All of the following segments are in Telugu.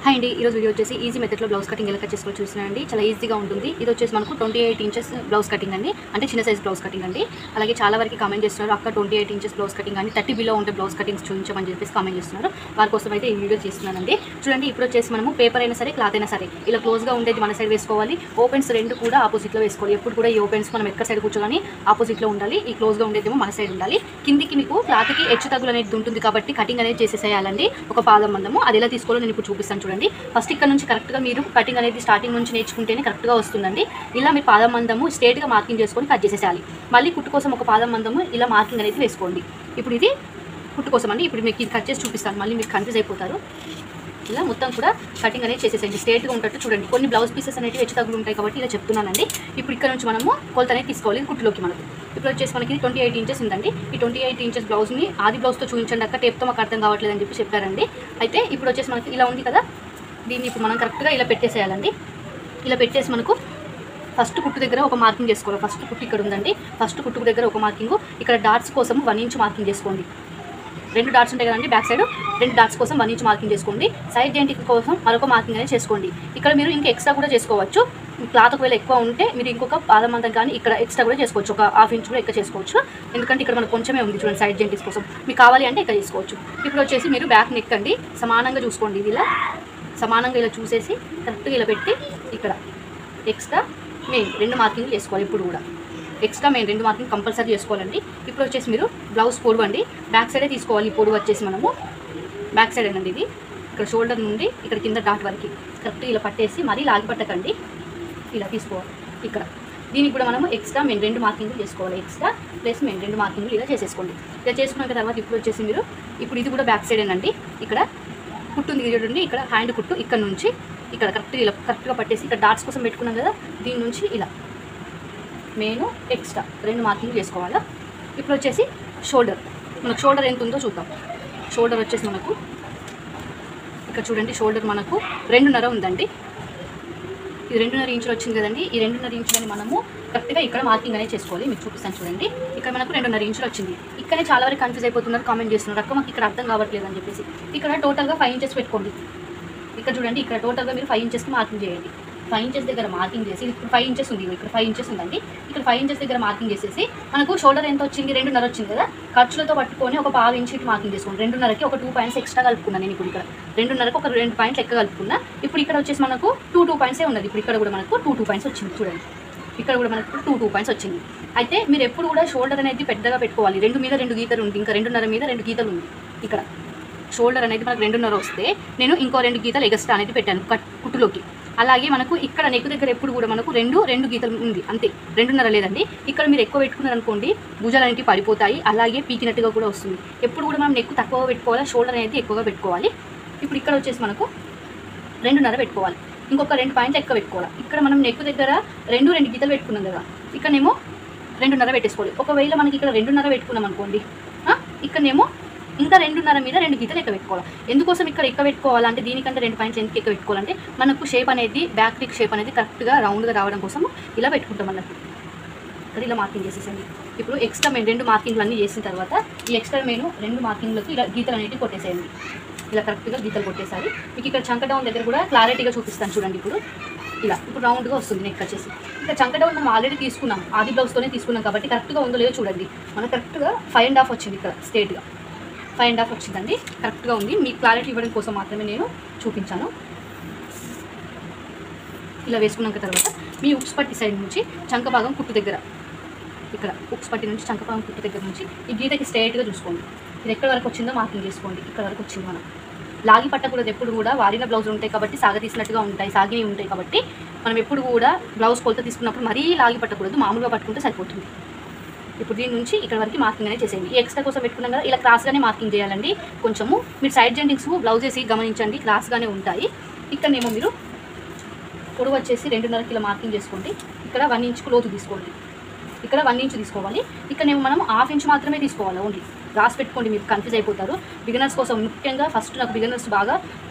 హాయ్ అండి, ఈరోజు వీడియో వచ్చేసి ఈజీ మెథడ్లో బ్లౌజ్ కటింగ్ ఎలా కట్ చేసుకోవాలి చూస్తున్నానండి. చాలా ఈజీగా ఉంటుంది. ఇది వచ్చేసి మనకు 28 ఇంచెస్ బ్లౌజ్ కటింగ్ అండి, అంటే చిన్న సైజ్ బ్లౌజ్ కటింగ్ అండి. అలాగే చాలా వరకు కామెంట్ చేస్తున్నారు, అక్క 28 ఇంచెస్ బ్లౌజ్ కటింగ్ అని 30 బిలో ఉంటే బ్లౌజ్ కటింగ్స్ చూపించమని చెప్పేసి కామెంట్ చేస్తున్నారు. వారి కోసం అయితే ఈ వీడియో చేస్తున్నానండి. చూడండి, ఇప్పుడు వచ్చేసి మనము పేపర్ అయినా సరే క్లాత్ అయినా సరే ఇలా క్లోజ్గా ఉండేది మన సైడ్ వేసుకోవాలి. ఓపెన్స్ రెండు కూడా ఆపోజిట్లో వేసుకోవాలి. ఎప్పుడు కూడా ఈ ఓపెన్స్ మనం ఎక్కడ సైడ్ కూర్చోగానే ఆపోజిట్లో ఉండాలి. ఈ క్లోజ్గా ఉండేదేమో మన సైడ్ ఉండాలి. కిందికి మీకు క్లాత్కి హెచ్చు తగ్గులు అనేది ఉంటుంది కాబట్టి కటింగ్ అనేది చేసేసేయాలండి. ఒక పాదం మందము అది ఎలా తీసుకోవాలో నేను ఇప్పుడు చూపిస్తాను. చూడండి, ఫస్ట్ ఇక్కడ నుంచి కరెక్ట్గా మీరు కటింగ్ అనేది స్టార్టింగ్ నుంచి నేర్చుకుంటేనే కరెక్ట్గా వస్తుందండి. ఇలా మీరు పాదం మందము స్ట్రేట్గా మార్కింగ్ చేసుకొని కట్ చేసేసేయాలి. మళ్ళీ కుట్టు కోసం ఒక పాదం మందము ఇలా మార్కింగ్ అనేది వేసుకోండి. ఇప్పుడు ఇది కుట్టు కోసం అండి. ఇప్పుడు మీకు ఇది కట్ చేసి చూపిస్తాను, మళ్ళీ మీరు కన్ఫ్యూజ్ అయిపోతారు. ఇలా మొత్తం కూడా కటింగ్ అనేది చేసేసేయండి. స్ట్రేట్గా ఉంటట్టు చూడండి. కొన్ని బ్లౌజ్ పీసెస్ అనేవి హెచ్చు తగ్గులు ఉంటాయి కాబట్టి ఇలా చెప్తున్నానండి. ఇప్పుడు ఇక్కడ నుంచి మనము కొలత అనేది తీసుకోవాలి కుట్టులోకి. మనకు ఇప్పుడు వచ్చేసి మనకి 28 ఇంచెస్ ఉందండి. ఈ 28 ఇంచెస్ బ్లౌజ్ని ఆది బ్లౌజ్తో చూపించండి అక్క, టేప్తో మాకు అర్థం కావట్లేదు అని చెప్పి చెప్పారండి. అయితే ఇప్పుడు వచ్చేసి మనకి ఇలా ఉంది కదా, దీన్ని ఇప్పుడు మనం కరెక్ట్గా ఇలా పెట్టేసేయాలండి. ఇలా పెట్టేసి మనకు ఫస్ట్ కుట్టు దగ్గర ఒక మార్కింగ్ చేసుకోవాలి. ఫస్ట్ కుట్టు ఇక్కడ ఉందండి, ఫస్ట్ కుట్టు దగ్గర ఒక మార్కింగ్. ఇక్కడ డాట్స్ కోసం 1 ఇంచ్ మార్కింగ్ చేసుకోండి. 2 డాట్స్ ఉంటాయి కదండి బ్యాక్ సైడ్, 2 డాట్స్ కోసం 1 ఇంచ్ మార్కింగ్ చేసుకోండి. సైడ్ జాయింట్ కోసం మరొక మార్కింగ్ అనేది చేసుకోండి. ఇక్కడ మీరు ఇంకా ఎక్స్ట్రా కూడా చేసుకోవచ్చు. క్లాత్ ఒకవేళ ఎక్కువ ఉంటే మీరు ఇంకొక పాదం మందం కానీ ఇక్కడ ఎక్స్ట్రా కూడా చేసుకోవచ్చు. ఒక 1/2 ఇంచ్ కూడా ఎక్కువ చేసుకోవచ్చు. ఎందుకంటే ఇక్కడ మనకు కొంచెమే ఉంది చూడండి సైడ్ జాయింట్ కోసం. మీకు కావాలి అంటే ఇక్కడ చేసుకోవచ్చు. ఇప్పుడు వచ్చేసి మీరు బ్యాక్ నెక్ అండి సమానంగా చూసుకోండి. ఇది ఇలా సమానంగా ఇలా చూసేసి కరెక్ట్గా ఇలా పెట్టి ఇక్కడ ఎక్స్ట్రా మెయిన్ 2 మార్కింగ్లు చేసుకోవాలి. ఇప్పుడు కూడా ఎక్స్ట్రా మెయిన్ 2 మార్కింగ్ కంపల్సరీ చేసుకోవాలండి. ఇప్పుడు వచ్చేసి మీరు బ్లౌజ్ పొడవు అండి బ్యాక్ సైడే తీసుకోవాలి. ఈ పొడవు వచ్చేసి మనము బ్యాక్ సైడ్ అండి. ఇది ఇక్కడ షోల్డర్ నుండి ఇక్కడ కింద డాట్ వరకు కరెక్ట్గా ఇలా పట్టేసి మరీ లాగి పట్టకండి, ఇలా తీసుకోవాలి. ఇక్కడ దీనికి కూడా మనము ఎక్స్ట్రా మెయిన్ 2 మార్కింగ్లు చేసుకోవాలి. ఎక్స్ట్రా ప్లస్ మెయిన్ 2 మార్కింగ్లు ఇలా చేసేసుకోండి. ఇలా చేసుకున్న తర్వాత ఇప్పుడు వచ్చేసి మీరు ఇప్పుడు ఇది కూడా బ్యాక్ సైడ్ అండి. ఇక్కడ కుట్టు ఉంది చూడండి, ఇక్కడ హ్యాండ్ కుట్టు ఇక్కడ నుంచి ఇక్కడ కరెక్ట్గా పట్టేసి ఇక్కడ డాట్స్ కోసం పెట్టుకున్నాం కదా, దీని నుంచి ఇలా మెయిన్ ఎక్స్ట్రా 2 మార్కింగ్ చేసుకోవాలా. ఇప్పుడు వచ్చేసి షోల్డర్, మనకు షోల్డర్ ఎంత ఉందో చూద్దాం. షోల్డర్ వచ్చేసి మనకు ఇక్కడ చూడండి, షోల్డర్ మనకు 2.5 ఉందండి. ఇది 2.5 ఇంచులు వచ్చింది కదండి. ఈ 2.5 ఇంచులని మనము కరెక్ట్గా ఇక్కడ మార్కింగ్ అనేది చేసుకోవాలి. మీకు చూపిస్తాను చూడండి. ఇక్కడ మనకు 2.5 ఇంచులు వచ్చింది. ఇక్కడే చాలా వరకు కన్ఫ్యూజ్ అయిపోతున్నారు, కామెంట్ చేస్తున్నారు అక్క మాకు ఇక్కడ అర్థం కావట్లేదు అని చెప్పేసి. ఇక్కడ టోటల్గా 5 ఇంచెస్ పెట్టుకోండి. ఇక్కడ చూడండి, ఇక్కడ టోటల్గా మీరు 5 ఇంచెస్కి మార్కింగ్ చేయండి. 5 ఇంచెస్ దగ్గర మార్కింగ్ చేసి ఇప్పుడు 5 ఇంచెస్ ఉంది, ఇక్కడ 5 ఇంచెస్ ఉందండి. ఇక్కడ 5 ఇంచెస్ దగ్గర మార్కింగ్ చేసేసి మనకు షోల్డర్ ఎంత వచ్చింది 2.5 వచ్చింది కదా, ఖర్చులతో పట్టుకొని ఒక 1/2 ఇంచ్ మార్కింగ్ చేసుకోండి. 2.5కి ఒక 2 పాయింట్స్ ఎక్స్ట్రా కలుపుకున్నాను నేను. ఇప్పుడు ఇక్కడ 2.5కి ఒక 2 పాయింట్లు ఎక్క కలుపుకున్నా. ఇప్పుడు ఇక్కడ వచ్చేసి మనకు 2 పాయింట్సే ఉన్నది. ఇప్పుడు ఇక్కడ కూడా మనకు 2 పాయింట్స్ వచ్చింది చూడండి. ఇక్కడ కూడా మనకు 2 పాయింట్స్ వచ్చింది. అయితే మీరు ఎప్పుడు కూడా షోల్డర్ అనేది పెద్దగా పెట్టుకోవాలి. 2 మీద 2 గీతలు ఉంది, ఇంకా 2.5 మీద 2 గీతలు ఉంది. ఇక్కడ షోల్డర్ అనేది మనకు 2.5 వస్తే నేను ఇంకో 2 గీతలు ఎగస్ట్రా అనేది పెట్టాను కుట్టులోకి. అలాగే మనకు ఇక్కడ నెక్ దగ్గర ఎప్పుడు కూడా మనకు 2 గీతలు ఉంది అంతే, 2.5 లేదండి. ఇక్కడ మీరు ఎక్కువ పెట్టుకున్నారు అనుకోండి భుజాలు అనేవి పడిపోతాయి, అలాగే పీకినట్టుగా కూడా వస్తుంది. ఎప్పుడు కూడా మనం నెక్ తక్కువగా పెట్టుకోవాలి, షోల్డర్ అనేది ఎక్కువగా పెట్టుకోవాలి. ఇప్పుడు ఇక్కడ వచ్చేసి మనకు 2.5 పెట్టుకోవాలి, ఇంకొక 2 పాయింట్లు ఎక్కువ పెట్టుకోవాలి. ఇక్కడ మనం నెక్ దగ్గర 2 గీతలు పెట్టుకున్నాం కదా, ఇక్కడనేమో 2.5 పెట్టేసుకోవాలి. ఒకవేళ మనకి ఇక్కడ 2.5 పెట్టుకున్నాం అనుకోండి, ఇక్కడనేమో ఇంకా 2.5 మీద 2 గీతలు ఎక్కువ పెట్టుకోవాలి. ఎందుకోసం ఇక్కడ ఎక్కువ పెట్టుకోవాలంటే దీనికంటే 2 పాయింట్స్ ఎందుకు ఎక్కువ పెట్టుకోవాలంటే మనకు షేప్ అనేది బ్యాక్ నెక్ షేప్ అనేది కరెక్ట్గా రౌండ్గా రావడం కోసం ఇలా పెట్టుకుంటాం అన్నట్టు. ఇక్కడ ఇలా మార్కింగ్ చేసేసండి. ఇప్పుడు ఎక్స్ట్రా మెయిన్ 2 మార్కింగ్లు అన్నీ చేసిన తర్వాత ఈ ఎక్స్ట్రా మెయిన్ 2 మార్కింగ్లకి ఇలా గీతలు అనేవి కొట్టేసేయండి. ఇలా కరెక్ట్గా గీతలు కొట్టేసారి మీకు ఇక్కడ చంక డౌన్ దగ్గర కూడా క్లారిటీగా చూపిస్తాను చూడండి. ఇప్పుడు రౌండ్గా వస్తుంది నెక్ వచ్చేసి. ఇక్కడ చంక డౌన్ మనం ఆల్రెడీ తీసుకున్నాం, ఆది బ్లౌజ్తోనే తీసుకున్నాం కాబట్టి కరెక్ట్గా ఉందో లేదో చూడండి. మనకు కరెక్ట్గా 5.5 వచ్చింది. ఇక్కడ స్ట్రేట్గా 5.5 వచ్చిందండి, కరెక్ట్గా ఉంది. మీకు క్లారిటీ ఇవ్వడం కోసం మాత్రమే నేను చూపించాను. ఇలా వేసుకున్నాక తర్వాత మీ ఉక్స్ పట్టి సైడ్ నుంచి చంక భాగం కుట్టు దగ్గర, ఇక్కడ ఉక్స్ పట్టి నుంచి చంక భాగం కుట్టు దగ్గర నుంచి ఈ గీతకి స్ట్రైట్గా చూసుకోండి. ఇది ఎక్కడి వరకు వచ్చిందో మార్కింగ్ చేసుకోండి. ఇక్కడ వరకు వచ్చింది. మనం లాగి పట్టకూడదు. ఎప్పుడు కూడా వారిన బ్లౌజులు ఉంటాయి కాబట్టి సాగతీసినట్టుగా ఉంటాయి, సాగినవి ఉంటాయి కాబట్టి మనం ఎప్పుడు కూడా బ్లౌజ్ కొలత తీసుకున్నప్పుడు మరీ లాగి పట్టకూడదు, మామూలుగా పట్టుకుంటే సరిపోతుంది. ఇప్పుడు దీని నుంచి ఇక్కడ వరకు మార్కింగ్ అనేది చేసేయండి. ఈ ఎక్స్ట్రా కోసం పెట్టుకున్నాం కదా, ఇలా క్రాస్గానే మార్కింగ్ చేయాలండి. కొంచెము మీరు సైడ్ జాయింటింగ్స్ బ్లౌజ్ వేసి గమనించండి, క్రాస్గానే ఉంటాయి. ఇక్కడనేమో మీరు పొడవు వచ్చేసి 2.5 ఇలా మార్కింగ్ చేసుకోండి. ఇక్కడ 1 ఇంచ్ లోతు తీసుకోండి. ఇక్కడ 1 ఇంచ్ తీసుకోవాలి. ఇక్కడనేమో మనం 1/2 ఇంచ్ మాత్రమే తీసుకోవాలి. ఓన్లీ రాసి పెట్టుకోండి, మీరు కన్ఫ్యూజ్ అయిపోతారు. బిగినర్స్ కోసం ముఖ్యంగా ఫస్ట్ నాకు బిగినర్స్ బాగా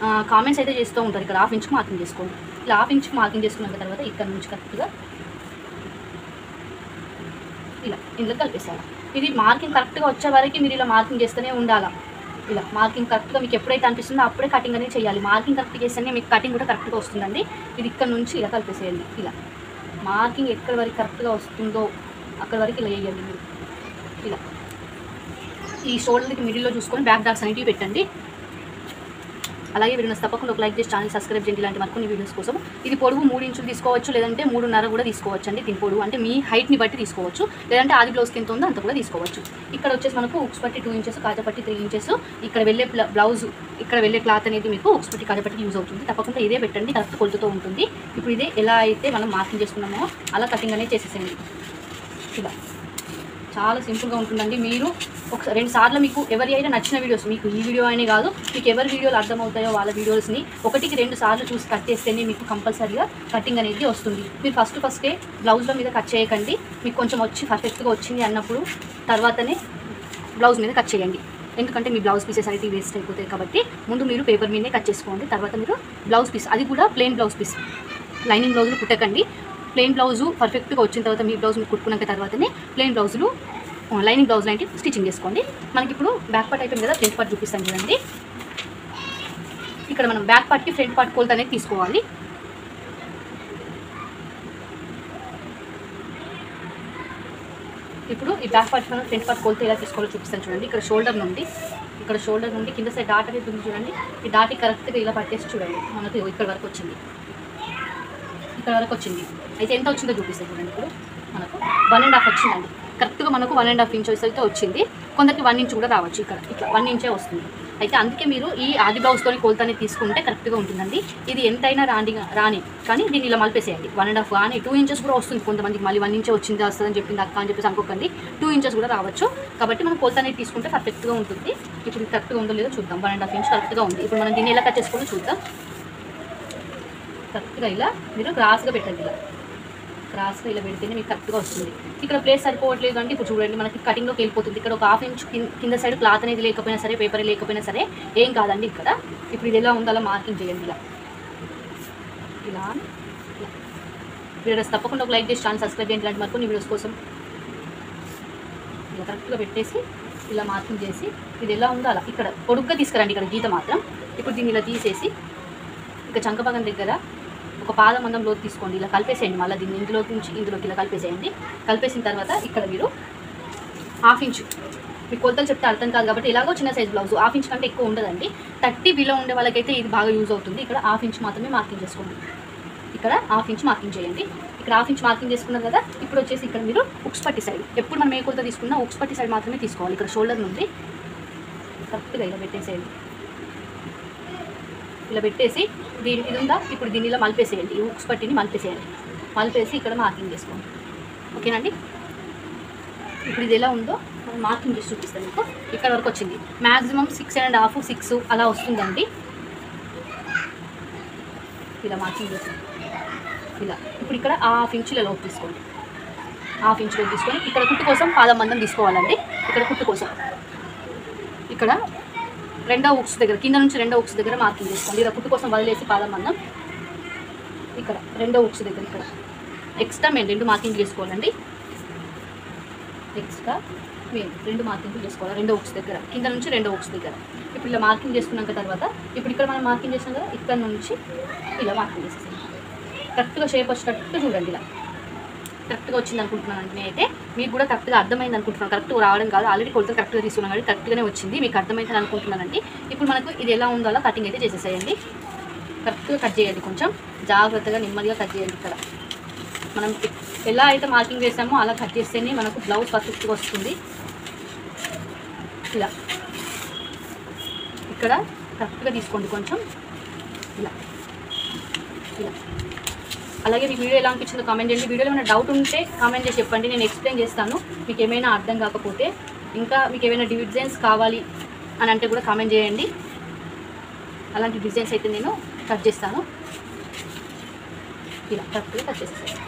కామెంట్స్ అయితే చేస్తూ ఉంటారు. ఇక్కడ 1/2 ఇంచ్కి మార్కింగ్ చేసుకోండి. ఇలా 1/2 ఇంచ్కి మార్కింగ్ చేసుకున్న తర్వాత ఇక్కడ నుంచి కరెక్ట్గా ఇలా ఇందులో కలిపేసారు. ఇది మార్కింగ్ కరెక్ట్గా వచ్చే వరకు మీరు ఇలా మార్కింగ్ చేస్తూనే ఉండాలా. ఇలా మార్కింగ్ కరెక్ట్గా మీకు ఎప్పుడైతే అనిపిస్తుందో అప్పుడే కటింగ్ అనేది చేయాలి. మార్కింగ్ కరెక్ట్ చేస్తేనే మీకు కటింగ్ కూడా కరెక్ట్గా వస్తుందండి. ఇది ఇక్కడ నుంచి ఇలా కలిపేసేయండి. ఇలా మార్కింగ్ ఎక్కడి వరకు కరెక్ట్గా వస్తుందో అక్కడి వరకు ఇలా వేయండి మీరు. ఇలా ఈ షోల్డర్కి మిడిల్లో చూసుకొని బ్యాక్ డాట్స్ అనేవి పెట్టండి. అలాగే వీడియోస్ తప్పకుండా ఒక లైక్ చేసి ఛానల్ సబ్స్క్రైబ్ చేయండి ఇలాంటి మరికొన్ని వీడియోస్ కోసం. ఇది పొడవు 3 ఇంచులు తీసుకోవచ్చు, లేదంటే 3.5 కూడా తీసుకోవచ్చు అండి. దీని పొడవు అంటే మీ హైట్ని బట్టి తీసుకోవచ్చు, లేదంటే ఆది బ్లౌజ్కి ఎంత ఉందో అంత కూడా తీసుకోవచ్చు. ఇక్కడ వచ్చేసి మనకు ఉక్స్ పట్టి 2 ఇంచెస్, కాజా పట్టి 3 ఇంచెస్. ఇక్కడ వెళ్ళే బ్లౌజ్, ఇక్కడ వెళ్ళే క్లాత్ అనేది మీకు ఉక్స్ పట్టి కాజా పట్టి యూజ్ అవుతుంది. తప్పకుండా ఇదే పెట్టండి, కరెక్ట్ కొలతతో ఉంటుంది. ఇప్పుడు ఇదే ఎలా అయితే మనం మార్కింగ్ చేసుకున్నామో అలా కటింగ్ అనేది చేసేసేయండి. ఇలా చాలా సింపుల్గా ఉంటుందండి. మీరు ఒక 2 సార్లు మీకు ఎవరి అయినా నచ్చిన వీడియోస్, మీకు ఈ వీడియో అనే కాదు, మీకు ఎవరి వీడియోలు అర్థమవుతాయో వాళ్ళ వీడియోస్ని 1-2 సార్లు చూసి కట్ చేస్తేనే మీకు కంపల్సరీగా కటింగ్ అనేది వస్తుంది. మీరు ఫస్టే బ్లౌజ్ల మీద కట్ చేయకండి. మీకు కొంచెం వచ్చి పర్ఫెక్ట్గా వచ్చింది అన్నప్పుడు తర్వాతనే బ్లౌజ్ మీద కట్ చేయండి. ఎందుకంటే మీ బ్లౌజ్ పీసెస్ అనేది వేస్ట్ అయిపోతాయి కాబట్టి ముందు మీరు పేపర్ మీదే కట్ చేసుకోండి. తర్వాత మీరు బ్లౌజ్ పీస్, అది కూడా ప్లెయిన్ బ్లౌజ్ పీస్, లైనింగ్ బ్లౌజులు కుట్టకండి. ప్లెయిన్ బ్లౌజు పర్ఫెక్ట్గా వచ్చిన తర్వాత మీ బ్లౌజ్ మీరు కుట్టుకున్నాక తర్వాతనే ప్లెయిన్ బ్లౌజులు, లైనింగ్ బ్లౌజ్ లాంటి స్టిచ్చింగ్ చేసుకోండి. మనకి ఇప్పుడు బ్యాక్ పార్ట్ అయిపోయింది కదా, ఫ్రంట్ పార్ట్ చూపిస్తాను చూడండి. ఇక్కడ మనం బ్యాక్ పార్ట్కి ఫ్రంట్ పార్ట్ కొలత అనేది తీసుకోవాలి. ఇప్పుడు ఈ బ్యాక్ పార్ట్ ఫ్రంట్ పార్ట్ కొలత ఎలా తీసుకోవాలో చూపిస్తాను చూడండి. ఇక్కడ షోల్డర్ నుండి కింద సైడ్ డాట్ అనేది ఉంది చూడండి. ఈ డాట్కి కరెక్ట్గా ఇలా పట్టేసి చూడండి. మనకు ఇక్కడ వరకు వచ్చింది, అయితే ఎంత వచ్చిందో చూపిస్తాను చూడండి. ఇప్పుడు మనకు 1.5 వచ్చిందండి. కరెక్ట్గా మనకు 1.5 ఇంచెస్ అయితే వచ్చింది. కొందరికి 1 ఇంచ్ కూడా రావచ్చు. ఇక్కడ ఇట్లా 1 ఇంచే వస్తుంది. అయితే అందుకే మీరు ఈ ఆది బ్లౌజ్తో కొలత అనేది తీసుకుంటే కరెక్ట్గా ఉంటుందండి. ఇది ఎంతైనా రాని కానీ దీన్ని ఇలా మలిపేసేయండి. 1.5 కానీ 2 ఇంచెస్ కూడా వస్తుంది. కొంతమందికి మళ్ళీ 1 ఇంచే వస్తుందని చెప్పింది అక్క అని చెప్పేసి అనుకోకండి. 2 ఇంచెస్ కూడా రావచ్చు. కాబట్టి మనం కొలత అనేది తీసుకుంటే పర్ఫెక్ట్గా ఉంటుంది. ఇప్పుడు ఇది కరెక్ట్గా ఉందో లేదో చూద్దాం. 1.5 ఇంచ్ కరెక్ట్గా ఉంది. ఇప్పుడు మనం దీన్ని ఎలా కట్ చేసుకోవాలో చూద్దాం. కరెక్ట్గా ఇలా మీరు క్రాస్గా పెట్టండి. ఇలా క్రాస్గా ఇలా పెడితేనే మీకు కరెక్ట్గా వస్తుంది. ఇక్కడ ప్లేస్ సరిపోవట్లేదు అంటే ఇప్పుడు చూడండి మనకి కటింగ్లోకి వెళ్ళిపోతుంది. ఇక్కడ ఒక 1/2 ఇంచ్ కింద సైడ్ క్లాత్ అనేది లేకపోయినా సరే, పేపర్ లేకపోయినా సరే ఏం కాదండి. ఇక్కడ ఇప్పుడు ఇది ఎలా ఉందో అలా మార్కింగ్ చేయండి. ఇలా వీడియోస్ తప్పకుండా ఒక లైక్ చేసి ఛానల్ సబ్స్క్రైబ్ చేయండి ఇలాంటి మరికొన్ని వీడియోస్ కోసం. ఇలా కరెక్ట్గా పెట్టేసి ఇలా మార్కింగ్ చేసి ఇది ఎలా ఉందో అలా ఇక్కడ పొడుగ్గా తీసుకురండి. ఇక్కడ గీత మాత్రం ఇప్పుడు దీన్ని ఇలా తీసేసి ఇక చంక భాగం దగ్గర ఒక పాదం మందం లోతు తీసుకోండి. ఇలా కలిపేసేయండి. మళ్ళీ దీన్ని ఇందులోకి నుంచి ఇందులోకి ఇలా కలిపేసేయండి. కలిపేసిన తర్వాత ఇక్కడ మీరు 1/2 ఇంచు, మీకు కొలతలు చెప్తే అర్థం కాదు కాబట్టి ఇలాగో చిన్న సైజ్ బ్లౌజ్ 1/2 ఇంచ్ కంటే ఎక్కువ ఉండదండి. 30 బిలో ఉండే వాళ్ళకైతే ఇది బాగా యూజ్ అవుతుంది. ఇక్కడ 1/2 ఇంచ్ మాత్రమే మార్కింగ్ చేసుకోండి. ఇక్కడ 1/2 ఇంచ్ మార్కింగ్ చేయండి. ఇక్కడ 1/2 ఇంచ్ మార్కింగ్ చేసుకున్నారు కదా. ఇప్పుడు వచ్చేసి ఇక్కడ మీరు ఉక్స్ పట్టి సైడ్, ఎప్పుడు మనం ఏ కొలత తీసుకున్నా ఉక్స్ పట్టి సైడ్ మాత్రమే తీసుకోవాలి. ఇక్కడ షోల్డర్ నుండి కరెక్ట్గా ఇలా పెట్టేసేయండి. ఇలా పెట్టేసి ఇది ఉందా, ఇప్పుడు దీన్ని ఇలా మలిపేసేయండి. ఈ ఉక్స్ పట్టిని మలిపేసి ఇక్కడ మార్కింగ్ చేసుకోండి. ఓకేనండి. ఇప్పుడు ఇది ఎలా ఉందో మనం మార్కింగ్ చేసి చూపిస్తాను మీకు. ఇక్కడ వరకు వచ్చింది. మ్యాక్సిమం 6.5, 6 అలా వస్తుందండి. ఇలా మార్కింగ్ చేసి ఇలా ఇప్పుడు ఇక్కడ 1/2 ఇంచుల లోపు తీసుకోండి. 1/2 ఇంచులో తీసుకొని ఇక్కడ కుట్టు కోసం పాదం మందం తీసుకోవాలండి. ఇక్కడ కుట్టు కోసం ఇక్కడ రెండో ఉక్స్ దగ్గర, కింద నుంచి రెండో ఉక్స్ దగ్గర మార్కింగ్ చేసుకోండి. ఇలా కుట్టు కోసం వదిలేసి పాదం మందం ఇక్కడ రెండో ఉక్స్ దగ్గర ఇక్కడ ఎక్స్ట్రా మేము 2 మార్కింగ్ చేసుకోవాలండి. ఎక్స్ట్రా మేము 2 మార్కింగ్ చేసుకోవాలి. రెండో ఉక్స్ దగ్గర, కింద నుంచి రెండో ఉక్స్ దగ్గర. ఇప్పుడు ఇలా మార్కింగ్ చేసుకున్నాక తర్వాత ఇప్పుడు ఇక్కడ మనం మార్కింగ్ చేసాం కదా, ఇక్కడ నుంచి ఇలా మార్కింగ్ చేసేసాం. కరెక్ట్గా షేప్ వచ్చేటట్టు చూడండి. ఇలా కరెక్ట్గా వచ్చింది అనుకుంటున్నాను అంటే అయితే మీకు కూడా కరెక్ట్గా అర్థమైంది అనుకుంటున్నాను. కరెక్ట్గా రావడం కాదు, ఆల్రెడీ కొలతలు కరెక్ట్గా తీసుకున్నాం కాబట్టి కరెక్ట్గానే వచ్చింది. మీకు అర్థమైందని అనుకుంటున్నానండి. ఇప్పుడు మనకు ఇది ఎలా ఉందో అలా కటింగ్ అయితే చేసేసేయండి. కరెక్ట్గా కట్ చేయండి. కొంచెం జాగ్రత్తగా నెమ్మదిగా కట్ చేయండి. ఇక్కడ మనం ఎలా అయితే మార్కింగ్ చేసామో అలా కట్ చేస్తేనే మనకు బ్లౌజ్ పర్ఫెక్ట్గా వస్తుంది. ఇలా ఇక్కడ కరెక్ట్గా తీసుకోండి కొంచెం ఇలా. అలాగే మీకు వీడియో ఎలా అనిపించిందో కామెంట్ చేయండి. వీడియోలో ఏమైనా డౌట్ ఉంటే కామెంట్ చేసి చెప్పండి, నేను ఎక్స్ప్లెయిన్ చేస్తాను. మీకు ఏమైనా అర్థం కాకపోతే, ఇంకా మీకు ఏమైనా డిజైన్స్ కావాలి అని అంటే కూడా కామెంట్ చేయండి. అలాంటి డిజైన్స్ అయితే నేను కట్ చేస్తాను. ఇలా కరెక్ట్గా కట్ చేసేస్తాను.